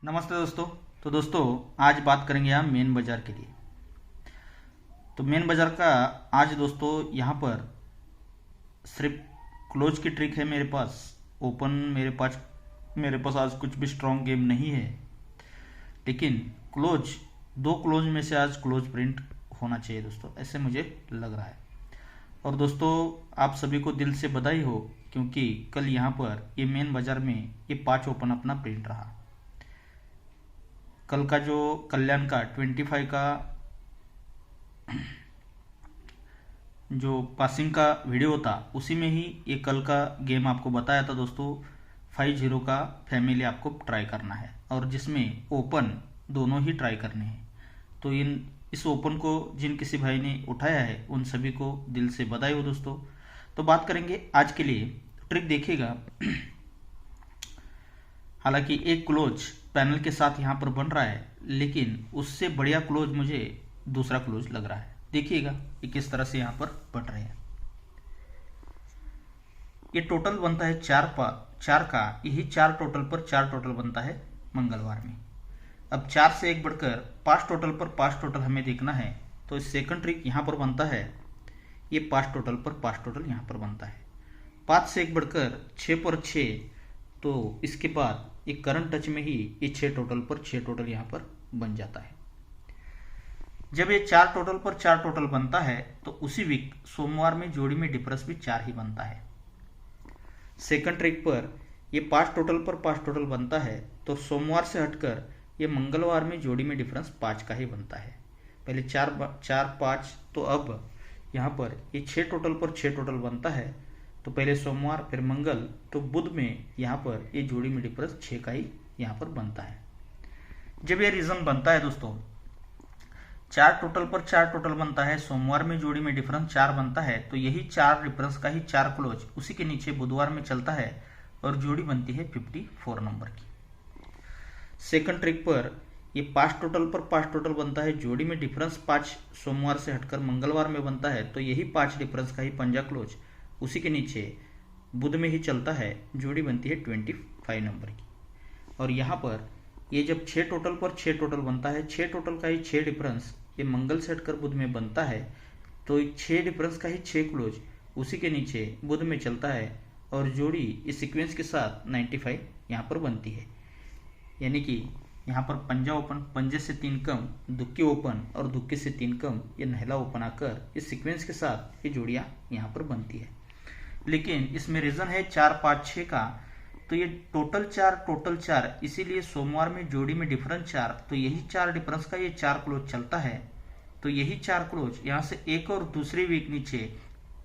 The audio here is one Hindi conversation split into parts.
नमस्ते दोस्तों। तो दोस्तों आज बात करेंगे हम मेन बाज़ार के लिए। तो मेन बाज़ार का आज दोस्तों यहाँ पर सिर्फ क्लोज की ट्रिक है मेरे पास। ओपन मेरे पास आज कुछ भी स्ट्रॉन्ग गेम नहीं है, लेकिन क्लोज दो क्लोज में से आज क्लोज प्रिंट होना चाहिए दोस्तों, ऐसे मुझे लग रहा है। और दोस्तों आप सभी को दिल से बधाई हो, क्योंकि कल यहाँ पर ये मेन बाज़ार में ये 5 ओपन अपना प्रिंट रहा। कल का जो कल्याण का 25 का जो पासिंग का वीडियो था, उसी में ही ये कल का गेम आपको बताया था दोस्तों। 5-0 का फैमिली आपको ट्राई करना है, और जिसमें ओपन दोनों ही ट्राई करने हैं। तो इस ओपन को जिन किसी भाई ने उठाया है उन सभी को दिल से बधाई हो दोस्तों। तो बात करेंगे आज के लिए, ट्रिक देखिएगा। हालांकि एक क्लोज पैनल के साथ यहाँ पर बन रहा है, लेकिन उससे बढ़िया क्लोज मुझे दूसरा क्लोज लग रहा है। देखिएगा ये किस तरह से यहाँ पर बन रहे हैं। ये टोटल बनता है चार का, यही 4 टोटल पर 4 टोटल बनता है मंगलवार में। अब 4 से एक बढ़कर 5 टोटल पर 5 टोटल हमें देखना है। तो सेकंड ट्रिक यहाँ पर बनता है, ये 5 टोटल पर 5 टोटल यहाँ पर बनता है। 5 से एक बढ़कर 6 पर 6, तो इसके बाद ये करंट टच में ही ये 6 टोटल पर 6 टोटल यहाँ पर बन जाता है। जब ये 4 टोटल पर 4 टोटल बनता है, तो उसी वीक सोमवार में जोड़ी में डिफरेंस भी 4 ही बनता है। सेकंड ट्रिक पर ये 5 टोटल पर 5 टोटल बनता है, तो सोमवार से हटकर ये मंगलवार में जोड़ी में डिफरेंस 5 का ही बनता है। पहले 4 5, तो अब यहाँ पर ये 6 टोटल पर 6 टोटल बनता है। तो पहले सोमवार फिर मंगल, तो बुध में यहाँ पर ये जोड़ी में डिफरेंस 6 का ही यहाँ पर बनता है। जब ये रीजन बनता है दोस्तों, 4 टोटल पर 4 टोटल बनता है, सोमवार में जोड़ी में डिफरेंस 4 बनता है, तो यही 4 डिफरेंस का ही 4 क्लोज उसी के नीचे बुधवार में चलता है, और जोड़ी बनती है 54 नंबर की। सेकंड ट्रिक पर ये 5 टोटल पर 5 टोटल बनता है, जोड़ी में डिफरेंस 5 सोमवार से हटकर मंगलवार में बनता है, तो यही 5 डिफरेंस का ही पंजा क्लोज उसी के नीचे बुध में ही चलता है, जोड़ी बनती है 25 नंबर की। और यहाँ पर ये जब 6 टोटल पर 6 टोटल बनता है, 6 टोटल का ही 6 डिफरेंस ये मंगल से हटकर बुध में बनता है, तो 6 डिफरेंस का ही 6 क्लोज उसी के नीचे बुध में चलता है, और जोड़ी इस सीक्वेंस के साथ 95 यहाँ पर बनती है। यानी कि यहाँ पर पंजा ओपन, पंजे से 3 कम दुक्की ओपन, और दुक्की से 3 कम ये नहला ओपन आकर इस सीक्वेंस के साथ ये जोड़ियाँ यहाँ पर बनती है। लेकिन इसमें रीजन है 4 5 6 का, तो ये टोटल 4, इसीलिए सोमवार में जोड़ी में डिफरेंस 4, तो यही 4 डिफरेंस का ये 4 क्लोज चलता है। तो यही 4 क्लोज यहाँ से एक और दूसरी वीक नीचे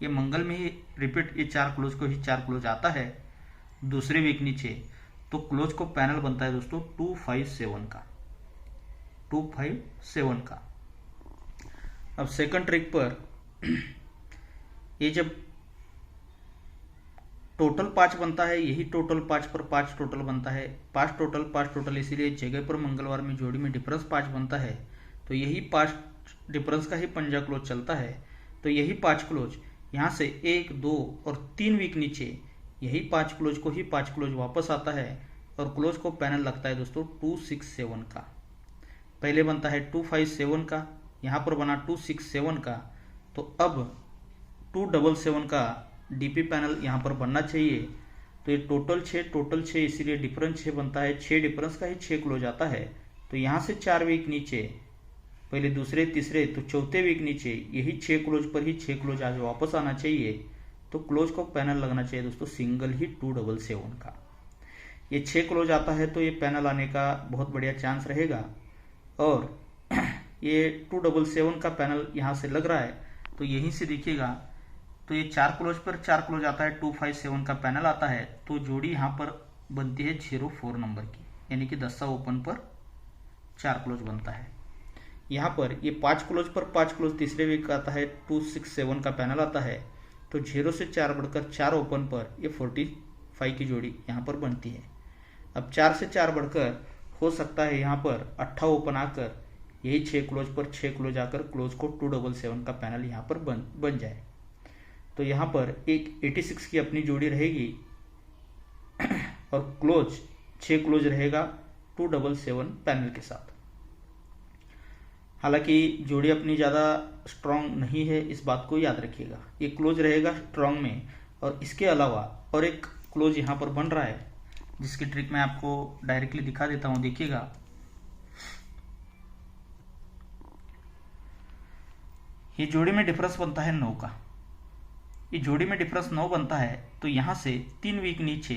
ये मंगल में ही रिपीट, ये 4 क्लोज को ही 4 क्लोज आता है दूसरे वीक नीचे, तो क्लोज को पैनल बनता है दोस्तों 257 का, 257 का। अब सेकंड ट्रिक पर ये जब टोटल 5 बनता है, यही टोटल 5 पर 5 टोटल बनता है, 5 टोटल, इसीलिए जगह पर मंगलवार में जोड़ी में डिफरेंस 5 बनता है, तो यही 5 डिफरेंस का ही पंजा क्लोज चलता है। तो यही 5 क्लोज यहाँ से 1 2 और 3 वीक नीचे यही 5 क्लोज को ही 5 क्लोज वापस आता है, और क्लोज को पैनल लगता है दोस्तों 267 का। पहले बनता है 257 का, यहाँ पर बना 267 का, तो अब 277 का डीपी पैनल यहाँ पर बनना चाहिए। तो ये टोटल 6, इसीलिए डिफरेंस 6 बनता है, 6 डिफरेंस का ही 6 क्लोज आता है। तो यहाँ से 4 वीक नीचे, पहले दूसरे तीसरे तो चौथे वीक नीचे यही 6 क्लोज पर ही 6 क्लोज आज वापस आना चाहिए। तो क्लोज को पैनल लगना चाहिए दोस्तों सिंगल ही 277 का। ये 6 क्लोज आता है, तो ये पैनल आने का बहुत बढ़िया चांस रहेगा। और ये 277 का पैनल यहाँ से लग रहा है, तो यहीं से देखिएगा, तो ये 4 क्लोज पर 4 क्लोज आता है, 257 का पैनल आता है, तो जोड़ी यहाँ पर बनती है 04 नंबर की, यानी कि 10 ओपन पर 4 क्लोज बनता है। यहाँ पर ये 5 क्लोज पर 5 क्लोज तीसरे वीक का आता है, 267 का पैनल आता है, तो 0 से 4 बढ़कर 4 ओपन पर ये 45 की जोड़ी यहाँ पर बनती है। अब 4 से 4 बढ़कर हो सकता है यहाँ पर 8 ओपन आकर यही 6 क्लोज पर 6 क्लोज आकर क्लोज को 277 का पैनल यहाँ पर बन जाए। तो यहाँ पर एक 86 की अपनी जोड़ी रहेगी, और क्लोज 6 क्लोज रहेगा, 277 पैनल के साथ। हालांकि जोड़ी अपनी ज़्यादा स्ट्रॉन्ग नहीं है, इस बात को याद रखिएगा। ये क्लोज रहेगा स्ट्रॉन्ग में, और इसके अलावा और एक क्लोज यहाँ पर बन रहा है जिसकी ट्रिक मैं आपको डायरेक्टली दिखा देता हूँ। देखिएगा, ये जोड़ी में डिफरेंस बनता है 9 का। ये जोड़ी में डिफरेंस 9 बनता है, तो यहाँ से 3 वीक नीचे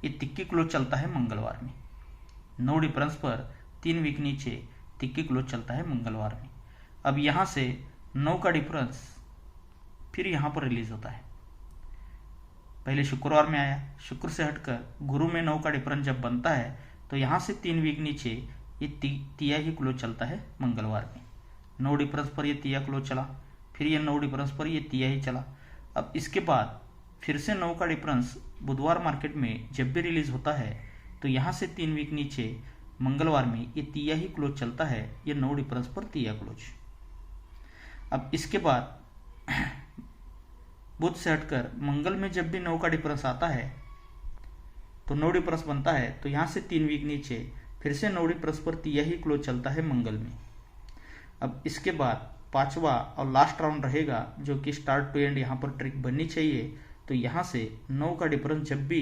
ये तिक्की क्लोज चलता है मंगलवार में। 9 डिफरेंस पर 3 वीक नीचे तिक्की क्लोज चलता है मंगलवार में। अब यहाँ से 9 का डिफरेंस फिर यहाँ पर रिलीज होता है। पहले शुक्रवार में आया, शुक्र से हटकर गुरु में 9 का डिफरेंस जब बनता है तो यहाँ से 3 वीक नीचे ये तिया ही क्लोज चलता है मंगलवार में। 9 डिफरेंस पर ये तिया क्लोज चला, फिर ये 9 डिफरेंस पर ये तिया ही चला। अब इसके बाद फिर से 9 का डिफरेंस बुधवार मार्केट में जब भी रिलीज होता है तो यहाँ से 3 वीक नीचे मंगलवार में ये तिया ही क्लोज चलता है, ये 9 डिफरेंस पर तिया क्लोज। अब इसके बाद बुध से हटकर मंगल में जब भी 9 का डिफरेंस आता है तो 9 डिफरेंस बनता है, तो यहाँ से 3 वीक नीचे फिर से 9 डिफरेंस पर तिया ही क्लोज चलता है मंगल में। अब इसके बाद 5वां और लास्ट राउंड रहेगा जो कि स्टार्ट टू एंड यहाँ पर ट्रिक बननी चाहिए। तो यहाँ से 9 का डिफरेंस जब भी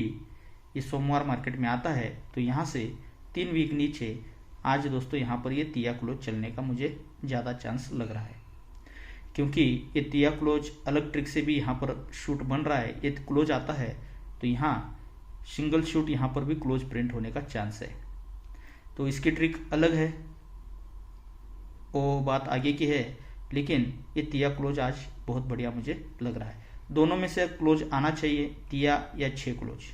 ये सोमवार मार्केट में आता है तो यहाँ से 3 वीक नीचे आज दोस्तों यहाँ पर ये तिया क्लोज चलने का मुझे ज़्यादा चांस लग रहा है, क्योंकि ये तिया क्लोज अलग ट्रिक से भी यहाँ पर शूट बन रहा है। ये क्लोज आता है तो यहाँ सिंगल शूट यहाँ पर भी क्लोज प्रिंट होने का चांस है। तो इसकी ट्रिक अलग है, वो बात आगे की है, लेकिन ये तिया क्लोज आज बहुत बढ़िया मुझे लग रहा है। दोनों में से क्लोज आना चाहिए, तिया या 6 क्लोज।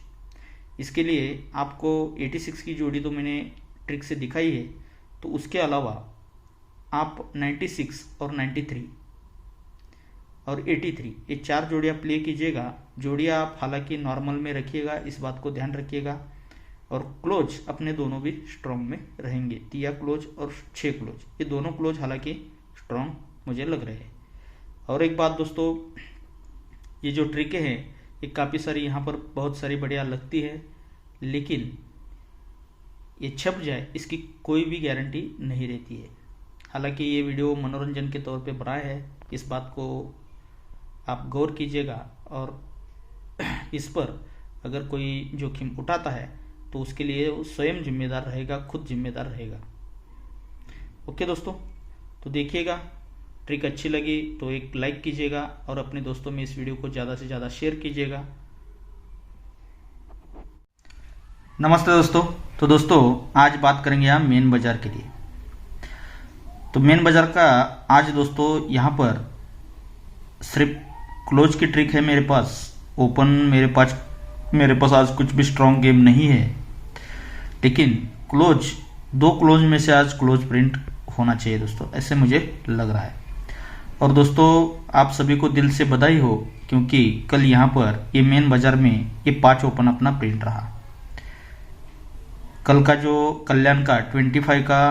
इसके लिए आपको 86 की जोड़ी तो मैंने ट्रिक से दिखाई है, तो उसके अलावा आप 96 और 93 और 83 ये 4 जोड़ियाँ प्ले कीजिएगा। जोड़ियाँ आप हालांकि नॉर्मल में रखिएगा, इस बात को ध्यान रखिएगा, और क्लोज अपने दोनों भी स्ट्रॉन्ग में रहेंगे। तिया क्लोज और 6 क्लोज, ये दोनों क्लोज हालांकि स्ट्रॉन्ग मुझे लग रहे हैं। और एक बात दोस्तों, ये जो ट्रिकें हैं ये काफ़ी सारी यहाँ पर बहुत सारी बढ़िया लगती है, लेकिन ये छप जाए इसकी कोई भी गारंटी नहीं रहती है। हालांकि ये वीडियो मनोरंजन के तौर पे बनाया है, इस बात को आप गौर कीजिएगा, और इस पर अगर कोई जोखिम उठाता है तो उसके लिए वो स्वयं जिम्मेदार रहेगा, खुद जिम्मेदार रहेगा। ओके दोस्तों, तो देखिएगा, ट्रिक अच्छी लगी तो एक लाइक कीजिएगा और अपने दोस्तों में इस वीडियो को ज़्यादा से ज़्यादा शेयर कीजिएगा। नमस्ते दोस्तों। तो दोस्तों आज बात करेंगे हम मेन बाजार के लिए। तो मेन बाजार का आज दोस्तों यहाँ पर सिर्फ क्लोज की ट्रिक है मेरे पास। ओपन मेरे पास आज कुछ भी स्ट्रॉन्ग गेम नहीं है, लेकिन क्लोज 2 क्लोज में से आज क्लोज प्रिंट होना चाहिए दोस्तों, ऐसे मुझे लग रहा है। और दोस्तों आप सभी को दिल से बधाई हो, क्योंकि कल यहाँ पर ये मेन बाजार में ये 5 ओपन अपना प्रिंट रहा। कल का जो कल्याण का 25 का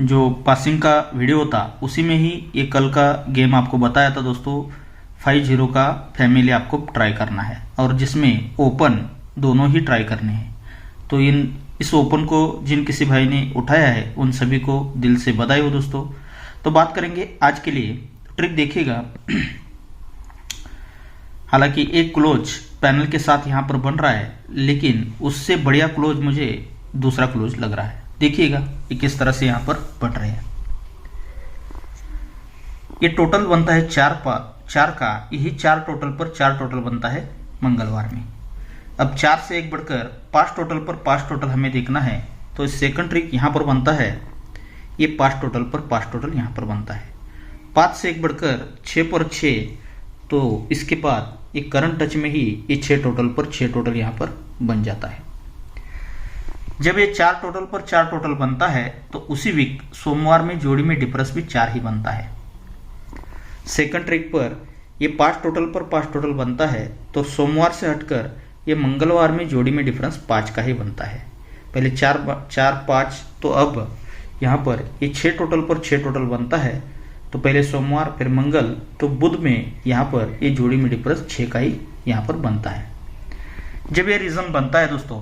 जो पासिंग का वीडियो था उसी में ही ये कल का गेम आपको बताया था दोस्तों। 5-0 का फैमिली आपको ट्राई करना है, और जिसमें ओपन दोनों ही ट्राई करने हैं। तो इस ओपन को जिन किसी भाई ने उठाया है उन सभी को दिल से बधाई हो दोस्तों। तो बात करेंगे आज के लिए, ट्रिक देखिएगा। हालांकि एक क्लोज पैनल के साथ यहाँ पर बन रहा है, लेकिन उससे बढ़िया क्लोज मुझे दूसरा क्लोज लग रहा है। देखिएगा ये किस तरह से यहाँ पर बन रहे हैं। ये टोटल बनता है 4 का, यही 4 टोटल पर 4 टोटल बनता है मंगलवार में। अब 4 से एक बढ़कर 5 टोटल पर 5 टोटल हमें देखना है, तो सेकंड ट्रिक यहाँ पर बनता है, ये 5 टोटल पर 5 टोटल यहाँ पर बनता है। 5 से एक बढ़कर 6 पर 6, तो इसके बाद ये करंट टच में ही ये 6 टोटल पर 6 टोटल यहाँ पर बन जाता है। जब ये 4 टोटल पर 4 टोटल बनता है तो उसी वीक सोमवार में जोड़ी में डिफरेंस भी 4 ही बनता है। सेकंड ट्रिक पर ये 5 टोटल पर 5 टोटल बनता है, तो सोमवार से हटकर ये मंगलवार में जोड़ी में डिफरेंस 5 का ही बनता है। पहले 4 5, तो अब यहाँ पर ये 6 टोटल पर 6 टोटल बनता है, तो पहले सोमवार फिर मंगल, तो बुध में यहाँ पर ये जोड़ी में डिफरेंस 6 का ही यहाँ पर बनता है। जब ये रीजन बनता है दोस्तों,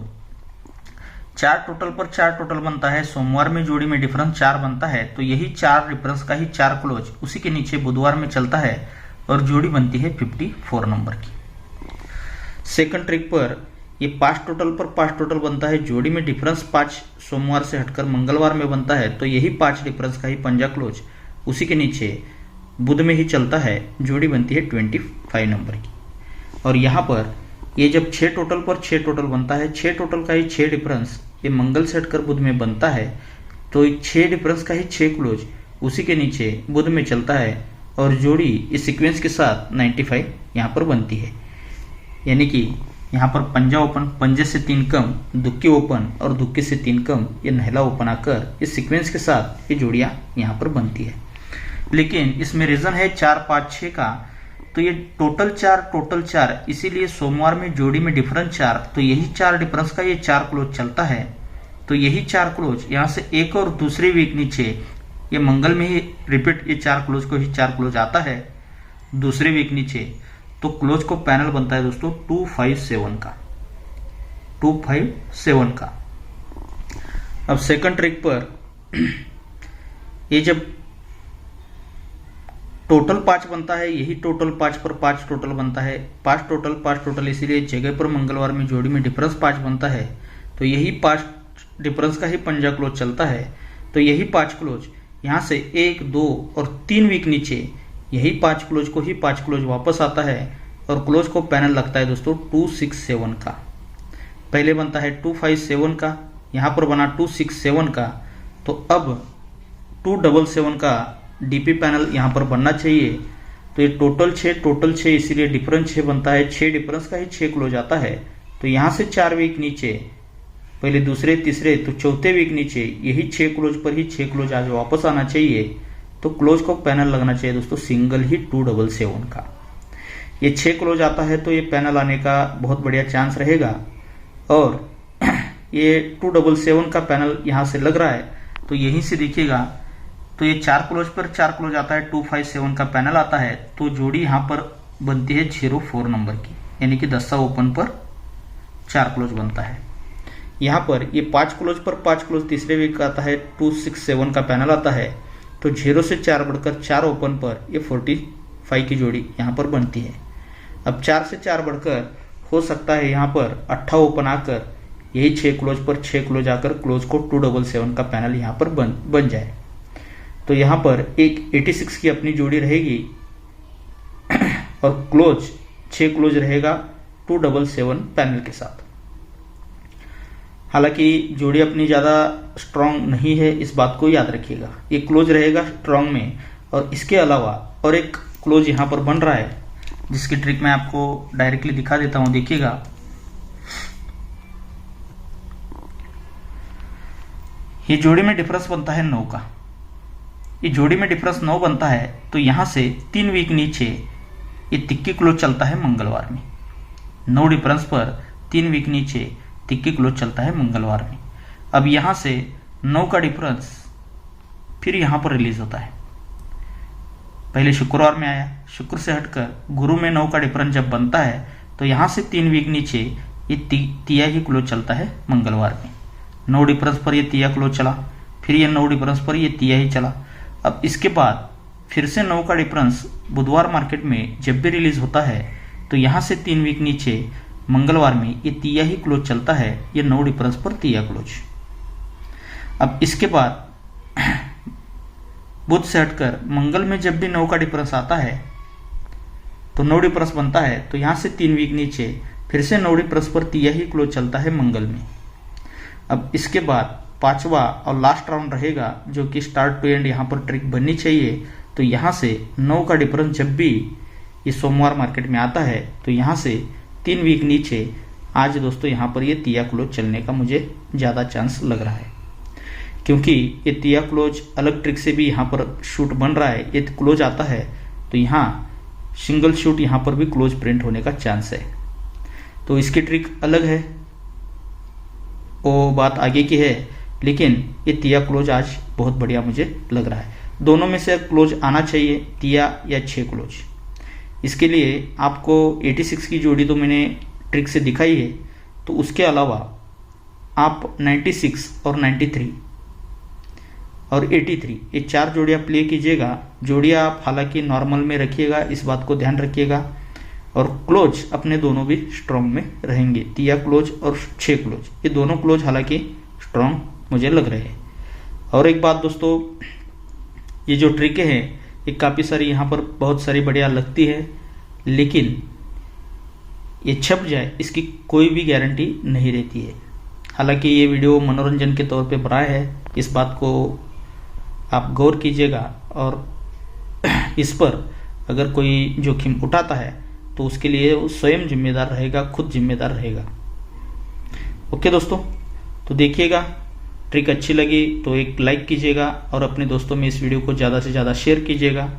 4 टोटल पर 4 टोटल बनता है, सोमवार में जोड़ी में डिफरेंस 4 बनता है, तो यही 4 डिफरेंस का ही 4 क्लोज उसी के नीचे बुधवार में चलता है और जोड़ी बनती है 54 नंबर की। सेकंड ट्रिक पर ये 5 टोटल पर 5 टोटल बनता है, जोड़ी में डिफरेंस 5 सोमवार से हटकर मंगलवार में बनता है, तो यही 5 डिफरेंस का ही पंजा क्लोज उसी के नीचे बुध में ही चलता है, जोड़ी बनती है 25 नंबर की। और यहाँ पर ये जब 6 टोटल पर 6 टोटल बनता है, 6 टोटल का ही 6 डिफरेंस ये मंगल से हटकर बुध में बनता है, तो 6 डिफरेंस का ही 6 क्लोज उसी के नीचे बुध में चलता है और जोड़ी इस सीक्वेंस के साथ 95 यहाँ पर बनती है। यानी कि यहाँ पर पंजा ओपन, पंजे से 3 कम, दुक्की ओपन और दुक्की से 3 कम, ये नहला ओपन आकर इस सीक्वेंस के साथ ये जोड़ियाँ यहाँ पर बनती है। लेकिन इसमें रीजन है 4 5 6 का, तो ये टोटल 4 इसीलिए सोमवार में जोड़ी में डिफरेंस 4, तो यही 4 डिफरेंस का ये 4 क्लोज चलता है, तो यही 4 क्लोज यहाँ से एक और दूसरे वीक नीचे ये मंगल में ही रिपीट ये 4 क्लोज को ही 4 क्लोज आता है दूसरे वीक नीचे, तो क्लोज को पैनल बनता है दोस्तों 257 का, 257 का। अब सेकंड ट्रिक पर ये जब टोटल 5 बनता है, यही टोटल 5 पर 5 टोटल बनता है, 5 टोटल इसीलिए जगह पर मंगलवार में जोड़ी में डिफरेंस 5 बनता है, तो यही 5 डिफरेंस का ही पंजा क्लोज चलता है, तो यही 5 क्लोज यहाँ से 1 2 और 3 वीक नीचे यही 5 क्लोज को ही 5 क्लोज वापस आता है और क्लोज को पैनल लगता है दोस्तों 267 का। पहले बनता है 257 का, यहाँ पर बना 267 का, तो अब 277 का डीपी पैनल यहाँ पर बनना चाहिए। तो ये टोटल 6 इसीलिए डिफरेंस 6 बनता है, 6 डिफरेंस का ही 6 क्लोज आता है, तो यहाँ से 4 वीक नीचे, पहले दूसरे तीसरे तो चौथे वीक नीचे यही 6 क्लोज पर ही 6 क्लोज आज वापस आना चाहिए, तो क्लोज को पैनल लगना चाहिए दोस्तों सिंगल ही 277 का। ये 6 क्लोज आता है तो ये पैनल आने का बहुत बढ़िया चांस रहेगा, और ये 277 का पैनल यहाँ से लग रहा है, तो यहीं से देखिएगा तो ये 4 क्लोज पर 4 क्लोज आता है, 257 का पैनल आता है, तो जोड़ी यहाँ पर बनती है 04 नंबर की, यानी कि 10 ओपन पर 4 क्लोज बनता है। यहाँ पर ये 5 क्लोज पर 5 क्लोज तीसरे वीक का आता है, 267 का पैनल आता है, तो 0 से 4 बढ़कर 4 ओपन पर ये 45 की जोड़ी यहाँ पर बनती है। अब 4 से 4 बढ़कर हो सकता है यहाँ पर 8 ओपन आकर यही 6 क्लोज पर 6 क्लोज आकर क्लोज को 277 का पैनल यहाँ पर बन जाए, तो यहाँ पर एक 86 की अपनी जोड़ी रहेगी और क्लोज 6 क्लोज रहेगा 277 पैनल के साथ। हालांकि जोड़ी अपनी ज़्यादा स्ट्रांग नहीं है, इस बात को याद रखिएगा, ये क्लोज रहेगा स्ट्रांग में, और इसके अलावा और एक क्लोज यहाँ पर बन रहा है जिसकी ट्रिक मैं आपको डायरेक्टली दिखा देता हूँ, देखिएगा। ये जोड़ी में डिफरेंस बनता है 9 का, ये जोड़ी में डिफरेंस 9 बनता है, तो यहाँ से 3 वीक नीचे ये तिक्की क्लोज चलता है मंगलवार में। 9 डिफरेंस पर 3 वीक नीचे तिक्की क्लोज चलता है मंगलवार में। अब यहाँ से 9 का डिफरेंस फिर यहाँ पर रिलीज होता है, पहले शुक्रवार में आया, शुक्र से हटकर गुरु में 9 का डिफरेंस जब बनता है, तो यहाँ से 3 वीक नीचे ये तिया ही क्लोज चलता है मंगलवार में। 9 डिफरेंस पर ये तिया क्लोज चला, फिर ये 9 डिफरेंस पर ये तिया ही चला। अब इसके बाद फिर से 9 का डिफरेंस बुधवार मार्केट में जब भी रिलीज होता है, तो यहाँ से 3 वीक नीचे मंगलवार में ये तिया ही क्लोज चलता है, ये 9 डिफरेंस पर तिया क्लोज। अब इसके बाद बुध से हटकर मंगल में जब भी 9 का डिफरेंस आता है तो 9 डिफरेंस बनता है, तो यहाँ से 3 वीक नीचे फिर से 9 डिफरेंस पर तिया ही क्लोज चलता है मंगल में। अब इसके बाद 5वां और लास्ट राउंड रहेगा जो कि स्टार्ट टू एंड यहाँ पर ट्रिक बननी चाहिए, तो यहाँ से 9 का डिफरेंस जब भी ये सोमवार मार्केट में आता है, तो यहाँ से 3 वीक नीचे आज दोस्तों यहाँ पर ये तिया क्लोज चलने का मुझे ज़्यादा चांस लग रहा है, क्योंकि ये तिया क्लोज अलग ट्रिक से भी यहाँ पर शूट बन रहा है। ये क्लोज आता है तो यहाँ सिंगल शूट यहाँ पर भी क्लोज प्रिंट होने का चांस है, तो इसकी ट्रिक अलग है, वो बात आगे की है, लेकिन ये तिया क्लोज आज बहुत बढ़िया मुझे लग रहा है। दोनों में से क्लोज आना चाहिए, तिया या 6 क्लोज। इसके लिए आपको 86 की जोड़ी तो मैंने ट्रिक से दिखाई है, तो उसके अलावा आप 96 और 93 और 83 ये 4 जोड़ियाँ प्ले कीजिएगा। जोड़ियाँ आप हालांकि नॉर्मल में रखिएगा, इस बात को ध्यान रखिएगा। और क्लोज अपने दोनों भी स्ट्रॉन्ग में रहेंगे, 3 क्लोज और 6 क्लोज, ये दोनों क्लोज हालांकि स्ट्रॉन्ग मुझे लग रहे हैं। और एक बात दोस्तों, ये जो ट्रिकें हैं ये काफ़ी सारी यहाँ पर बहुत सारी बढ़िया लगती है, लेकिन ये छप जाए इसकी कोई भी गारंटी नहीं रहती है। हालांकि ये वीडियो मनोरंजन के तौर पे बनाया है, इस बात को आप गौर कीजिएगा। और इस पर अगर कोई जोखिम उठाता है तो उसके लिए वो स्वयं जिम्मेदार रहेगा, खुद जिम्मेदार रहेगा। ओके दोस्तों, तो देखिएगा, ट्रिक अच्छी लगी तो एक लाइक कीजिएगा और अपने दोस्तों में इस वीडियो को ज़्यादा से ज़्यादा शेयर कीजिएगा।